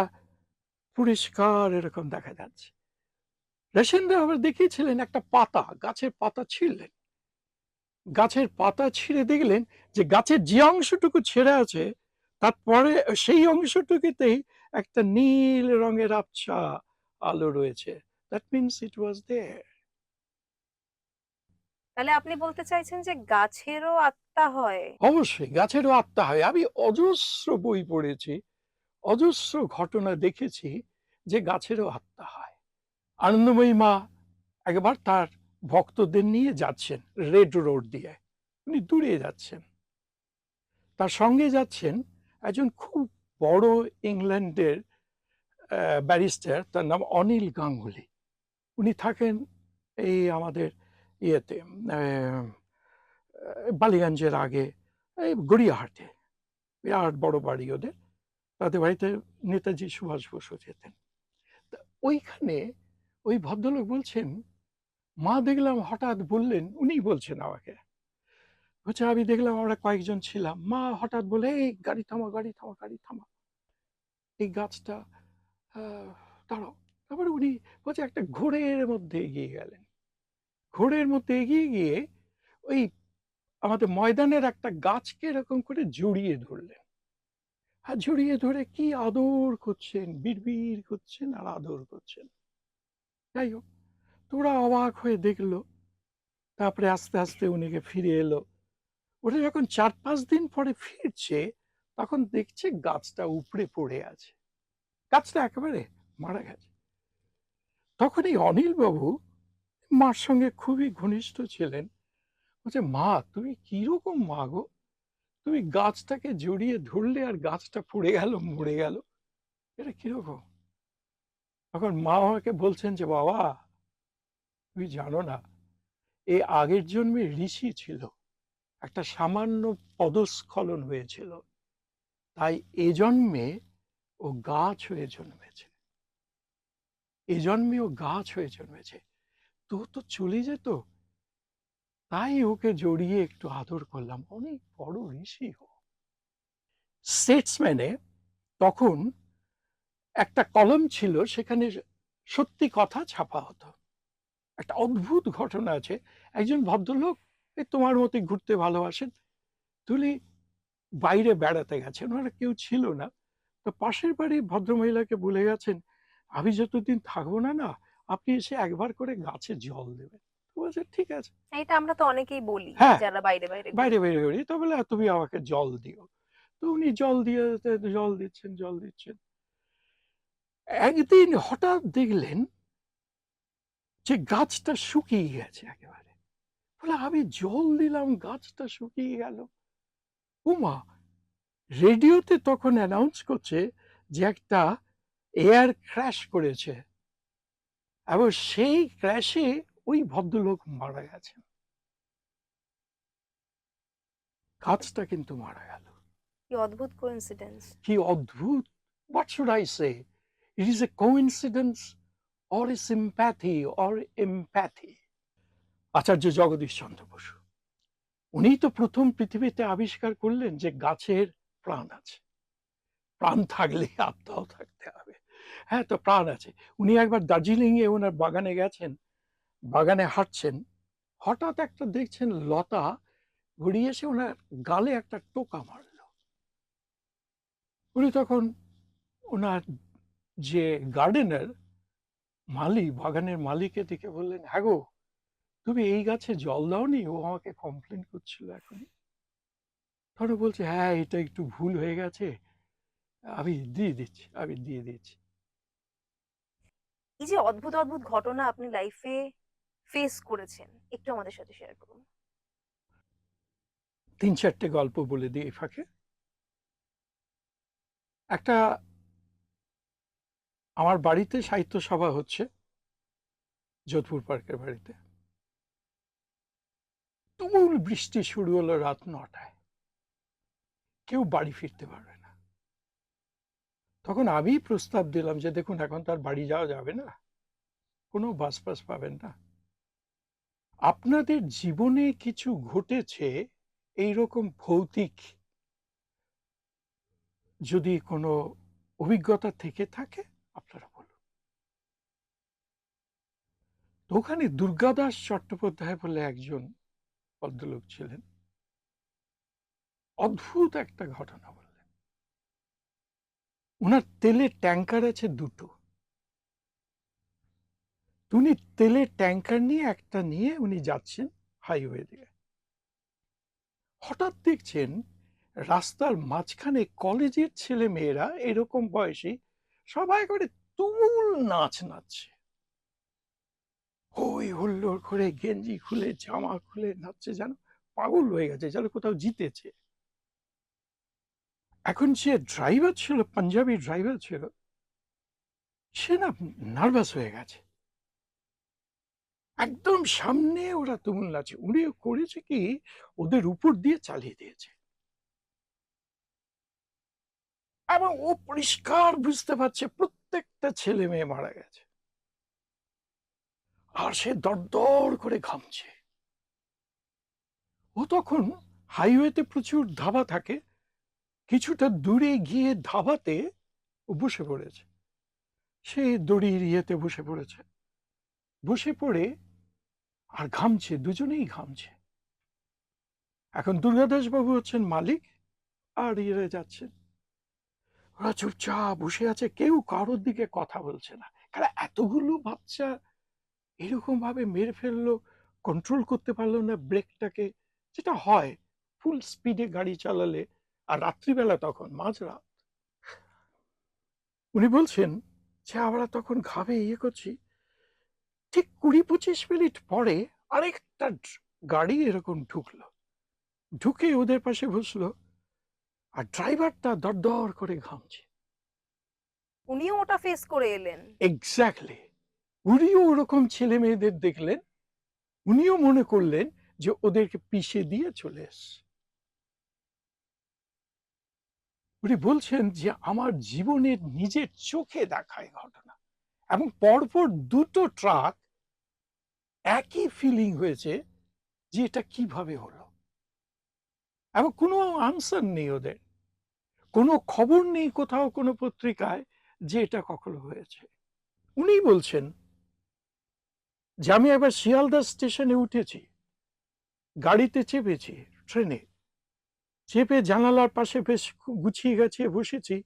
পরিষ্কার এরকম দেখা যাচ্ছে। রাশিয়ানরা আবার দেখিয়েছিলেন একটা পাতা, গাছের পাতা ছিঁড়লেন, গাছের পাতা ছিঁড়ে দেখলেন যে গাছের যে অংশটুকু ছেড়ে আছে তারপরে সেই অংশটুকুতেই একটা নীল রঙের আবছা আলো রয়েছে। দ্যাট মিনস ইট ওয়াজ দেয়ার। তাহলে আপনি বলতে চাইছেন যে গাছেরও আত্মা হয়? অবশ্যই গাছেরও আত্মা হয়। আমি অজস্র বই পড়েছি, অজস্র ঘটনা দেখেছি যে গাছেরও আত্মা হয়। আনন্দময়ী মা একবার তার ভক্তদের নিয়ে যাচ্ছেন রেড রোড দিয়ে, উনি দূরে যাচ্ছেন, তার সঙ্গে যাচ্ছেন একজন খুব বড় ইংল্যান্ডের ব্যারিস্টার, তার নাম অনিল গাঙ্গুলি। উনি থাকেন এই আমাদের ইয়েতে বালিগঞ্জের আগে এই গড়িয়াহাটে, বিরাট বড় বাড়ি ওদের। তাদের বাড়িতে নেতাজি সুভাষ বসু যেতেন। তা ওইখানে ওই ভদ্রলোক বলছেন, মা দেখলাম হঠাৎ বললেন, উনিই বলছেন আমাকে, হচ্ছে আমি দেখলাম আমরা কয়েকজন ছিলাম, মা হঠাৎ বলে এই গাড়ি থামা, গাড়ি থামা, গাড়ি থামা, এই গাছটা দাঁড়াও। তারপরে উনি বলছে একটা ঘোরের মধ্যে এগিয়ে গেলেন, ঘোরের মধ্যে এগিয়ে গিয়ে ওই আমাদের ময়দানের একটা গাছকে এরকম করে জড়িয়ে ধরলেন, আর জড়িয়ে ধরে কি আদর করছেন, বিড়বিড় করছেন আর আদর করছেন। যাই হোক, তোরা অবাক হয়ে দেখলো। তারপরে আস্তে আস্তে উনিকে ফিরে এলো। ওটা যখন 4-5 দিন পরে ফিরছে, তখন দেখছে গাছটা উপড়ে পড়ে আছে, গাছটা একেবারে মারা গেছে। তখন এই অনিল বাবু মার সঙ্গে খুবই ঘনিষ্ঠ ছিলেন, বলছে মা তুমি কিরকম মা গো, তুমি গাছটাকে জড়িয়ে ধরলে আর গাছটা পড়ে গেল, মরে গেল, এটা কিরকম? তখন মা আমাকে বলছেন যে বাবা তুমি জানো না, এ আগের জন্মে ঋষি ছিল, একটা সামান্য পদস্খলন হয়েছিল, তাই এ জন্মে ও গাছ হয়ে জন্মেছে, এ জন্মে ও গাছ হয়ে জন্মেছে, তো তো চলে যেত, তাই ওকে জড়িয়ে একটু আদর করলাম, অনেক বড় ঋষি ও। স্টেটসম্যানে তখন একটা কলম ছিল, সেখানে সত্যি কথা ছাপা হতো। একটা অদ্ভুত ঘটনা আছে, একজন ভদ্রলোক এই তোমার মতে ঘুরতে ভালোবাসেন, তুলি বাইরে বেড়াতে গেছেন, ওরা কেউ ছিল না, তো পাশের বাড়ির ভদ্রমহিলাকে বলে গেছেন, আমি যতদিন থাকবো না না, আপনি এসে একবার করে গাছে জল দেবেন। তো বলছে ঠিক আছে। এটা আমরা তো অনেকেই বলি হ্যাঁ, যারা বাইরে বাইরে বাইরে ঘুরি। বাইরে করি, তো বলে তুমি আমাকে জল দিও। তো উনি জল দিয়ে জল দিচ্ছেন, জল দিচ্ছেন। একদিন হঠাৎ দেখলেন যে গাছটা শুকিয়ে গেছে একেবারে। বলে আমি জল দিলাম, গাছটা শুকিয়ে গেল। উমা, রেডিওতে তখন অ্যানাউন্স করছে যে একটা এয়ার ক্র্যাশ করেছে, এবং সেই ক্র্যাশে ওই ভদ্রলোক মারা গেছেন, গাছটা কিন্তু মারা গেল। কি অদ্ভুত কোইন্সিডেন্স! কি অদ্ভুত! What should I say? It is a coincidence or a sympathy or empathy. আচার্য জগদীশ চন্দ্র বসু, উনি তো প্রথম পৃথিবীতে আবিষ্কার করলেন যে গাছের প্রাণ আছে, প্রাণ থাকলে আত্মাও থাকতে হবে। হ্যাঁ, তো প্রাণ আছে। উনি একবার দার্জিলিং এ ওনার বাগানে গেছেন, বাগানে হাঁটছেন, হঠাৎ একটা দেখছেন লতা গড়িয়ে এসে ওনার গালে একটা টোকা মারল। উনি তখন ওনার যে গার্ডেনার, মালি, বাগানের মালিকের দিকে বললেন, হ্যাঁ গো, তুমি এই গাছে জল দাওনি, ও আমাকে কমপ্লেন করছিল এখনই। তখন বলছে হ্যাঁ এটা একটু ভুল হয়ে গেছে, আমি দিয়ে দিচ্ছি, আমি দিয়ে দিচ্ছি। এই যে অদ্ভুত অদ্ভুত ঘটনা আপনি লাইফে ফেস করেছেন, একটু আমাদের সাথে শেয়ার করুন। 3-4টে গল্প বলে দিই এই ফাঁকে। একটা আমার বাড়িতে সাহিত্য সভা হচ্ছে, যোধপুর পার্কের বাড়িতে। তুমুল বৃষ্টি শুরু হলো রাত 9টায়, কেউ বাড়ি ফিরতে পারবে না। তখন আমি প্রস্তাব দিলাম যে দেখুন এখন তার বাড়ি যাওয়া যাবে না, কোনো বাস পাস পাবেন না, আপনাদের জীবনে কিছু ঘটেছে এইরকম ভৌতিক যদি কোনো অভিজ্ঞতা থেকে থাকে আপনারা বলুন। তো ওখানে দুর্গাদাস চট্টোপাধ্যায় বলে একজন ভদ্রলোক ছিলেন, অদ্ভুত একটা ঘটনা বললেন। ওনার তেলের ট্যাঙ্কার আছে দুটো। উনি তেলের ট্যাঙ্কার নিয়ে একটা নিয়ে উনি যাচ্ছেন হাইওয়ে দিয়ে। হঠাৎ দেখছেন রাস্তার মাঝখানে কলেজের ছেলে মেয়েরা এরকম বয়সী সবাই করে তুমুল নাচ নাচছে, হই হুল্লোড় করে গেঞ্জি খুলে জামা খুলে নাচছে, যেন পাগল হয়ে গেছে, যেন কোথাও জিতেছে। এখন সে ড্রাইভার ছিল, পাঞ্জাবি ড্রাইভার ছিল, সে না নার্ভাস হয়ে গেছে। একদম সামনে ওরা তুমুল নাচে, উনি করেছে কি ওদের উপর দিয়ে চালিয়ে দিয়েছে, এবং ও পরিষ্কার বুঝতে পারছে প্রত্যেকটা ছেলে মেয়ে মারা গেছে, আর সে দরদর করে ঘামছে। ও তখন হাইওয়েতে প্রচুর ধাবা থাকে, কিছুটা দূরে গিয়ে ধাবাতে ও বসে পড়েছে, সে দড়ির ইয়েতে বসে পড়েছে, বসে পড়ে আর ঘামছে, দুজনেই ঘামছে। এখন দুর্গাদাস বাবু হচ্ছেন মালিক, আর ইয়ে যাচ্ছেন, ওরা চুপচাপ বসে আছে, কেউ কারোর দিকে কথা বলছে না, কারণ এতগুলো বাচ্চা এরকম ভাবে মেরে ফেললো, কন্ট্রোল করতে পারলো না ব্রেকটাকে, যেটা হয় ফুল স্পিডে গাড়ি চালালে, আর রাত্রিবেলা তখন মাঝরাত। উনি বলছেন যে আমরা তখন ঘাবে ইয়ে করছি, ঠিক 20-25 মিনিট পরে আরেকটা গাড়ি এরকম ঢুকলো, ঢুকে ওদের পাশে বসলো, আর ড্রাইভারটা দরদর করে ঘামছে। উনিও ওটা ফেস করে এলেন। এক্স্যাক্টলি, উনিও ওরকম ছেলে মেয়েদের দেখলেন, উনিও মনে করলেন যে ওদেরকে পিষে দিয়ে চলে এসছে। উনি বলছেন যে আমার জীবনের নিজের চোখে দেখা এই ঘটনা, এবং পরপর দুটো ট্রাক একই ফিলিং হয়েছে যে এটা কিভাবে হলো, এবং কোনো আনসার নেই ওদের, কোনো খবর নেই কোথাও কোনো পত্রিকায় যে এটা কখনো হয়েছে। উনি বলছেন যে আমি একবার শিয়ালদা স্টেশনে উঠেছি, গাড়িতে চেপেছি, ট্রেনে চেপে জানালার পাশে বেশ গুছিয়ে গাছিয়ে বসেছি,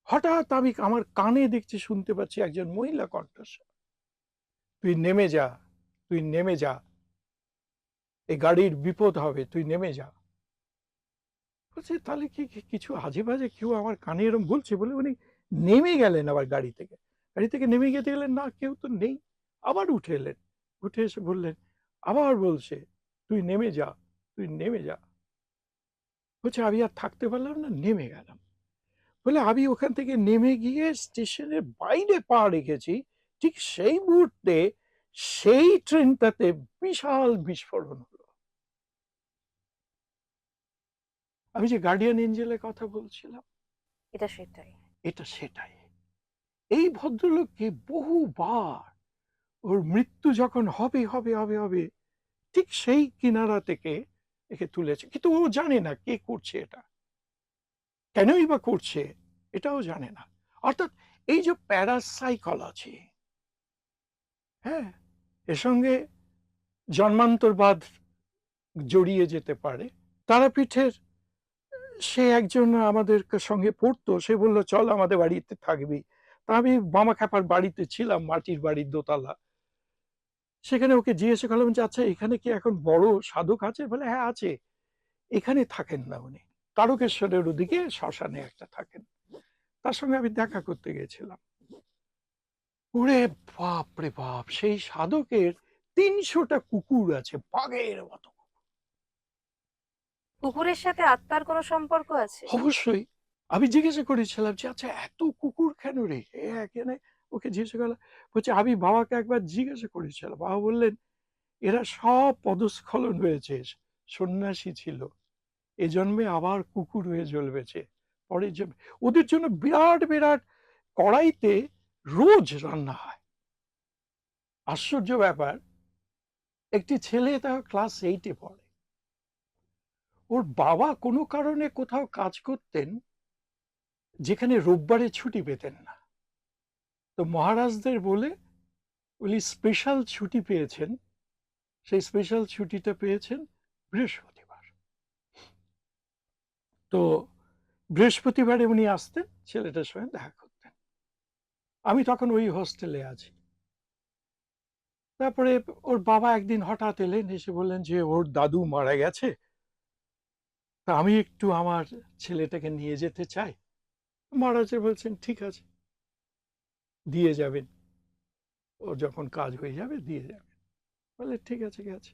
হঠাৎ আমি আমার কানে দেখছি, শুনতে পাচ্ছি একজন মহিলা কণ্ঠস্বর, তুই নেমে যা, তুই নেমে যা, এই গাড়ির বিপদ হবে, তুই নেমে যা। বলছে তাহলে কি কিছু আজে বাজে কেউ আমার কানে এরকম বলছে, বলে উনি নেমে গেলেন, আবার গাড়ি থেকে নেমে গিয়ে দেখলেন না কেউ তো নেই, আবার উঠে এলেন, উঠে এসে বললেন, আবার বলছে তুই নেমে যা, তুই নেমে যা। বলছে আমি আর থাকতে পারলাম না, নেমে গেলাম। বলে আমি ওখান থেকে নেমে গিয়ে স্টেশনের বাইরে পা রেখেছি, ঠিক সেই মুহূর্তে সেই ট্রেনটাতে বিশাল বিস্ফোরণ হলো। আমি যে গার্ডিয়ান এঞ্জেলের কথা বলছিলাম, এটা সেটাই। এটা সেটাই। এই ভদ্রলোককে বহুবার ওর মৃত্যু যখন হবে হবে হবে হবে, ঠিক সেই কিনারা থেকে একে তুলেছে, কিন্তু ও জানে না কে করছে এটা, কেনই বা করছে এটাও জানে না। অর্থাৎ এই যে প্যারাসাইকোলজি, হ্যাঁ, এর সঙ্গে জন্মান্তরবাদ জড়িয়ে যেতে পারে। তারাপীঠের সে একজন আমাদের সঙ্গে পড়তো, সে বলল চল আমাদের বাড়িতে থাকবি। তা আমি মামা খ্যাপার বাড়িতে ছিলাম, মাটির বাড়ির দোতলা, সেখানে ওকে জিজ্ঞাসা করলাম যে আচ্ছা এখানে কি এখন বড় সাধক আছে? বলে হ্যাঁ আছে, এখানে থাকেন না উনি, তারকেশ্বরের ওদিকে শ্মশানে একটা থাকেন। তার সঙ্গে আমি দেখা করতে গেছিলাম। ওরে বাপ রে বাপ, সেই সাধকের ৩০০টা কুকুর আছে, বাঘের মতো। কুকুরের সাথে আত্মার কোনো সম্পর্ক আছে? অবশ্যই। আমি জিজ্ঞাসা করেছিলাম যে আচ্ছা এত কুকুর কেন রে এখানে? ওকে জিজ্ঞাসা করলাম, বলছে আমি বাবাকে একবার জিজ্ঞাসা করেছিলাম, বাবা বললেন এরা সব পদস্খলন হয়েছে, সন্ন্যাসী ছিল, এ জন্মে আবার কুকুর হয়ে জ্বলবেছে, পরের জন্মে। ওদের জন্য বিরাট বিরাট কড়াইতে রোজ রান্না হয়। আশ্চর্য ব্যাপার, একটি ছেলে তার ক্লাস 8-এ পড়ে, ওর বাবা কোনো কারণে কোথাও কাজ করতেন যেখানে রোববারে ছুটি পেতেন না, তো মহারাজদের বলে উনি স্পেশাল ছুটি পেয়েছেন, সেই স্পেশাল ছুটিটা পেয়েছেন, বৃহস্পতিবার। তো বৃহস্পতিবারে উনি আসতেন ছেলেটার সঙ্গে দেখা করতেন। আমি তখন ওই হোস্টেলে আছি। তারপরে ওর বাবা একদিন হঠাৎ এলেন, এসে বললেন যে ওর দাদু মারা গেছে, তা আমি একটু আমার ছেলেটাকে নিয়ে যেতে চাই। মহারাজা বলছেন ঠিক আছে, দিয়ে যাবেন, ও যখন কাজ হয়ে যাবে দিয়ে যাবেন। বলে ঠিক আছে গেছে।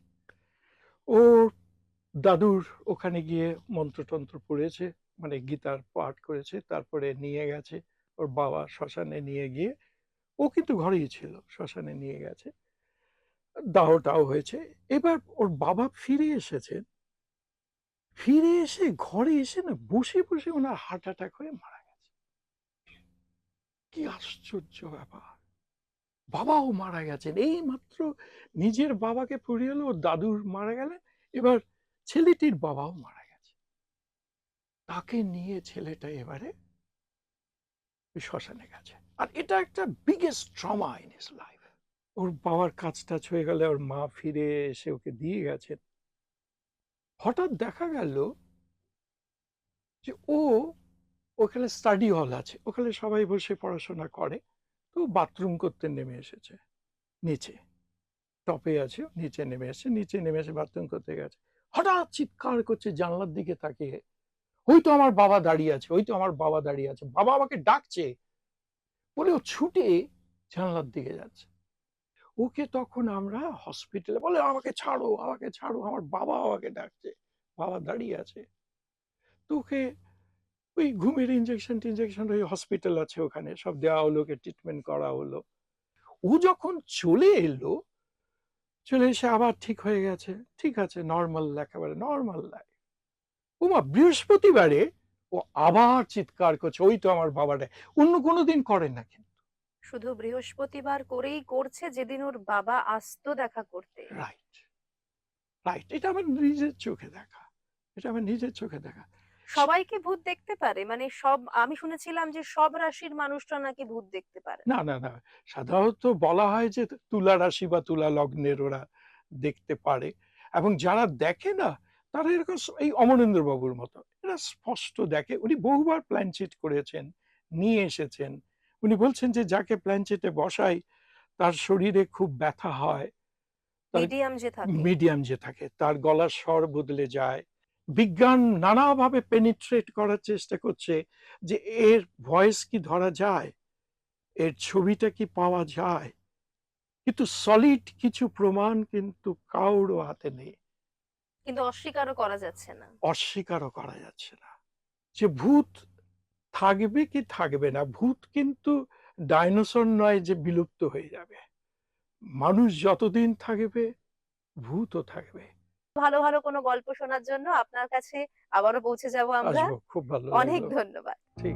ও দাদুর ওখানে গিয়ে মন্ত্রতন্ত্র পড়েছে, মানে গীতার পাঠ করেছে, তারপরে নিয়ে গেছে ওর বাবা শ্মশানে নিয়ে গিয়ে। ও কিন্তু ঘরেই ছিল, শ্মশানে নিয়ে গেছে, দাহটাও হয়েছে। এবার ওর বাবা ফিরে এসেছেন, ফিরে এসে ঘরে এসে না বসে বসে ওনার হার্ট অ্যাটাক হয়ে মারা গেছে। কি আশ্চর্য ব্যাপার! বাবাও মারা গেছেন, এই মাত্র নিজের বাবাকে পুড়িয়ে হলো, ওর দাদুর মারা গেলেন, এবার ছেলেটির বাবাও মারা গেছে। তাকে নিয়ে ছেলেটা এবারে শ্মশানে গেছে, আর এটা একটা biggest trauma in his life. ওর বাবার কাজ টাজ হয়ে গেলে ওর মা ফিরে এসে ওকে দিয়ে গেছেন। হঠাৎ দেখা গেল যে ওখানে স্টাডি হল আছে, ওখানে সবাই বসে পড়াশোনা করে, তো বাথরুম করতে নেমে এসেছে নিচে, টপে আছে, নিচে নেমে এসে বাথরুম করতে গেছে। হঠাৎ চিৎকার করছে জানলার দিকে তাকিয়ে, ওই তো আমার বাবা দাঁড়িয়ে আছে, ওই তো আমার বাবা দাঁড়িয়ে আছে, বাবা আমাকে ডাকছে বলে ও ছুটে জানলার দিকে যাচ্ছে। ওকে তখন আমরা হসপিটালে, বলে আমাকে ছাড়ো, আমাকে ছাড়ো, আমার বাবা আমাকে ডাকছে, বাবা দাঁড়িয়ে আছে। তো ওকে ওই ঘুমের ইঞ্জেকশন ওই হসপিটাল আছে ওখানে সব দেওয়া হলো, ওকে ট্রিটমেন্ট করা হলো। ও যখন চলে এলো, চলে এসে আবার ঠিক হয়ে গেছে, ঠিক আছে, নর্মাল, একেবারে নর্মাল লাইফ। ওমা বৃহস্পতিবারে ও আবার চিৎকার করছে, ওই তো আমার বাবাটা। অন্য কোনো দিন করে না কিন্তু। শুধু বৃহস্পতিবার করেই করছে, যেদিন ওর বাবা আসতো দেখা করতে। রাইট, রাইট, এটা আমার নিজের চোখে দেখা, এটা আমার নিজের চোখে দেখা। সবাইকে ভূত দেখতে পারে? মানে সব, আমি শুনেছিলাম যে সব রাশির মানুষরা নাকি ভূত দেখতে পারে। না না না, সাধারণত বলা হয় যে তুলা রাশি বা তুলা লগ্নের ওরা দেখতে পারে, এবং যারা দেখে না তারা এরকম এই অমরেন্দ্র বাবুর মতো এরা স্পষ্ট দেখে। উনি বহুবার প্ল্যানচেট করেছেন, নিয়ে এসেছেন। উনি বলছেন যে যাকে প্ল্যানচেটে বসাই তার শরীরে খুব ব্যথা হয়, তার মিডিয়াম যে থাকে তার গলার স্বর বদলে যায়। বিজ্ঞান নানাভাবে পেনিট্রেট করার চেষ্টা করছে যে এর ভয়েস কি ধরা যায়, এর ছবিটা কি পাওয়া যায়, কিন্তু সলিড কিছু প্রমাণ কিন্তু কারোর হাতে নেই। কিন্তু অস্বীকারও করা যাচ্ছে না। অস্বীকারও করা যাচ্ছে না যে ভূত থাকবে কি থাকবে না। ভূত কিন্তু ডাইনোসর নয় যে বিলুপ্ত হয়ে যাবে। মানুষ যতদিন থাকবে ভূতও থাকবে। ভালো ভালো কোনো গল্প শোনার জন্য আপনার কাছে আবারও পৌঁছে যাব আমরা। আসবো, খুব ভালো অনেক লাগলো। ধন্যবাদ। ঠিক।